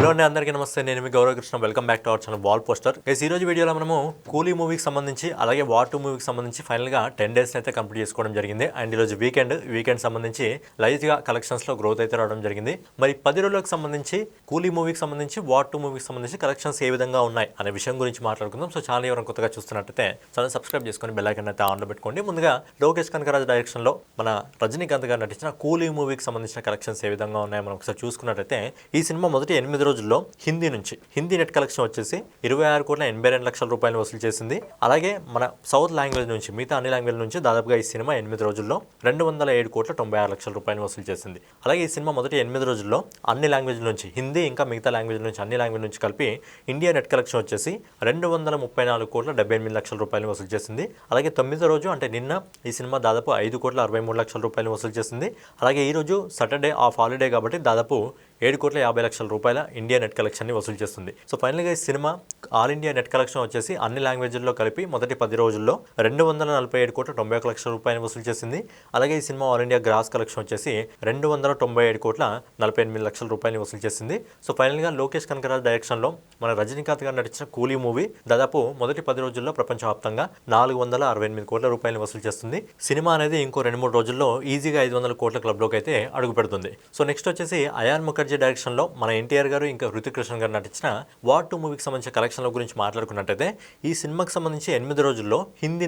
Hello అండి, అందరికీ నమస్తే. నేను మీ Gauravkrishna. Welcome back to our channel wall poster. ఈ రోజు వీడియోలో మనము కూలీ మూవీకి సంబంధించి అలాగే వార్ 2 మూవీకి సంబంధించి ఫైనల్గా 10 డేస్ అయితే కంప్లీట్ చేసుకోవడం జరిగింది. అండ్ ఈరోజు వీకెండ్ సంబంధించి లైట్గా కలెక్షన్స్లో గ్రోత్ అయితే రావడం జరిగింది. మరి 10 రోజులకు సంబంధించి కూలీ మూవీకి సంబంధించి వార్ 2 మూవీకి సంబంధించి కలెక్షన్స్ ఏ విధంగా ఉన్నాయి అనే విషయం గురించి మాట్లాడుకుందాం. సో ఛానల్ ఎవరైనా కొత్తగా చూస్తున్నట్టయితే ఛానల్ సబ్స్క్రైబ్ చేసుకొని బెల్ ఐకాన్ అయితే ఆన్లో పెట్టుకోండి. ముందుగా లోకేష్ కనకరాజు డైరెక్షన్లో మన రజనీకాంత్ గారు నటించిన కూలీ మూవీకి సంబంధించిన కలెక్షన్స్ ఏ విధంగా ఉన్నాయో మనం ఒకసారి చూసుకున్నట్టయితే ఈ సినిమా మొదటి 8 రోజుల్లో హిందీ నెట్ కలెక్షన్ వచ్చేసి 26,82,00,000 రూపాయలు వసూలు చేసింది. అలాగే మన సౌత్ లాంగ్వేజ్ నుంచి మిగతా అన్ని లాంగ్వేజ్ నుంచి దాదాపుగా ఈ సినిమా 8 రోజుల్లో 207,96,00,000 రూపాయలు వసూలు చేసింది. అలాగే ఈ సినిమా మొదటి 8 రోజుల్లో అన్ని లాంగ్వేజ్ నుంచి హిందీ ఇంకా మిగతా లాంగ్వేజ్ నుంచి అన్ని లాంగ్వేజ్ నుంచి కలిపి ఇండియా నెట్ కలెక్షన్ వచ్చేసి 234,68,00,000 రూపాయలు వసూలు చేసింది. అలాగే 9వ రోజు అంటే నిన్న ఈ సినిమా దాదాపు 5,63,00,000 రూపాయలు వసూలు చేసింది. అలాగే ఈ రోజు సాటర్డే ఆఫ్ హాలిడే కాబట్టి దాదాపు 7,50,00,000 రూపాయల ఇండియా నెట్ కలెక్షన్ని వసూలు చేస్తుంది. సో ఫైనల్గా ఈ cinema all India net collection వచ్చేసి అన్ని లాంగ్వేజ్ల్లో కలిపి మొదటి 10 రోజుల్లో 247,91,00,000 రూపాయలు వసూలు చేసింది. అలాగే ఈ cinema all India gross collection వచ్చేసి 297,48,00,000 రూపాయలు వసూలు చేసింది. సో ఫైనల్గా లోకేష్ కనకరాజ్ డైరెక్షన్లో మన రజనీకాంత్ గారు నటించిన కూలీ మూవీ దాదాపు మొదటి 10 రోజుల్లో ప్రపంచవ్యాప్తంగా 468 కోట్ల రూపాయలు వసూలు చేస్తుంది. సినిమా అనేది ఇంకో 2-3 రోజుల్లో ఈజీగా 500 కోట్ల క్లబ్లోకి అయితే అడుగు పెడుతుంది. సో నెక్స్ట్ వచ్చేసి అయాన్ ముఖర్జీ డైరెక్షన్లో మన ఎన్టీఆర్ గారు ఇంకా హృతిక్ రోషన్ గారు నటించిన వార్ 2 మూవీకి సంబంధించిన కలెక్షన్ల గురించి మాట్లాడుకున్నట్టయితే ఈ సినిమాకి సంబంధించి 8 రోజుల్లో హిందీ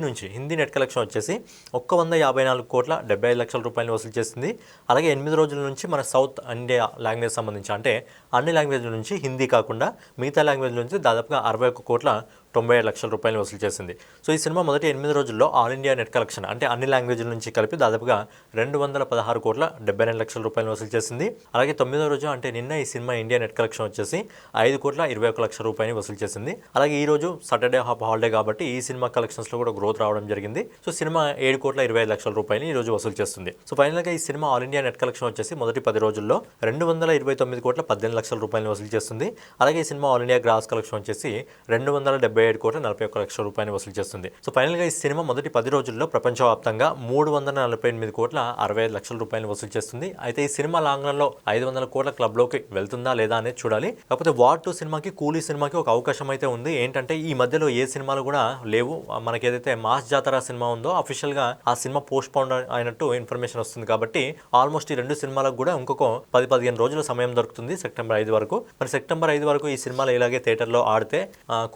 నెట్ కలెక్షన్ వచ్చేసి 154,75,00,000 రూపాయలు వసూలు చేసింది. అలాగే 8 రోజుల నుంచి మన సౌత్ ఇండియా లాంగ్వేజ్ సంబంధించి అంటే అన్ని లాంగ్వేజ్ల నుంచి హిందీ కాకుండా మిగతా లాంగ్వేజ్ నుంచి దాదాపుగా 61,97,00,000 రూపాయలు వసూలు చేసింది. సో ఈ సినిమా మొదటి 8 రోజుల్లో ఆల్ ఇండియా నెట్ కలెక్షన్ అంటే అన్ని లాంగ్వేజ్ల నుంచి కలిపి దాదాపుగా 216,72,00,000 రూపాయలు వసూలు చేసింది. అలాగే 9వ రోజు అంటే నిన్న ఈ సినిమా ఇండియా నెట్ కలెక్షన్ వచ్చేసి 5,21,00,000 రూపాయలు వసూలు చేసింది. అలాగే ఈ రోజు సాటర్డే హాలిడే కాబట్టి ఈ సినిమా కలెక్షన్స్లో కూడా గ్రోత్ రావడం జరిగింది. సో సినిమా 7,25,00,000 రూపాయలు ఈ రోజు వసూలు చేస్తుంది. సో ఫైనల్గా ఈ cinema all India net collection వచ్చేసి మొదటి 10 రోజుల్లో 229,18,00,000 రూపాయలు వసూలు చేస్తుంది. అలాగే ఈ cinema all India gross collection వచ్చేసి 277,41,00,000 రూపాయలు వసూలు చేస్తుంది. సో ఫైనల్గా ఈ సినిమా మొదటి 10 రోజుల్లో ప్రపంచవ్యాప్తంగా 348,60,00,000 రూపాయలు వసూలు చేస్తుంది. అయితే ఈ సినిమా లాంగ్ రన్ లో 500 కోట్ల క్లబ్లోకి వెళ్తుందా లేదా అనేది చూడాలి. కాకపోతే వార్ 2 సినిమాకి కూలీ సినిమాకి ఒక అవకాశం అయితే ఉంది. ఏంటంటే ఈ మధ్యలో ఏ సినిమాలు కూడా లేవు. మనకి ఏదైతే మాస్ జాతర సినిమా ఉందో అఫీషియల్ గా ఆ సినిమా పోస్ట్ పోన్ అయినట్టు ఇన్ఫర్మేషన్ వస్తుంది. కాబట్టి ఆల్మోస్ట్ ఈ 2 సినిమాలకు కూడా ఇంకొక 10-15 రోజుల సమయం దొరుకుతుంది సెప్టెంబర్ 5 వరకు. మరి సెప్టెంబర్ 5 వరకు ఈ సినిమాలు ఇలాగే థియేటర్లో ఆడితే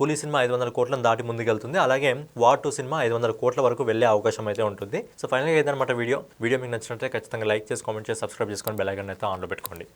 కూలీ సినిమా 500 కోట్లను దాటి ముందుకెళ్తుంది. అలాగే వార్ 2 సినిమా 500 కోట్ల వరకు వెళ్లే అవకాశం అయితే ఉంటుంది. సో ఫైనల్గా ఏదన్నమాట వీడియో మీకు నచ్చినట్లయితే ఖచ్చితంగా లైక్ చేసి కామెంట్ చేసి సబ్స్క్రైబ్ చేసుకొని బెల్ ఐకాన్ అయితే ఆన్లో పెట్టుకోండి.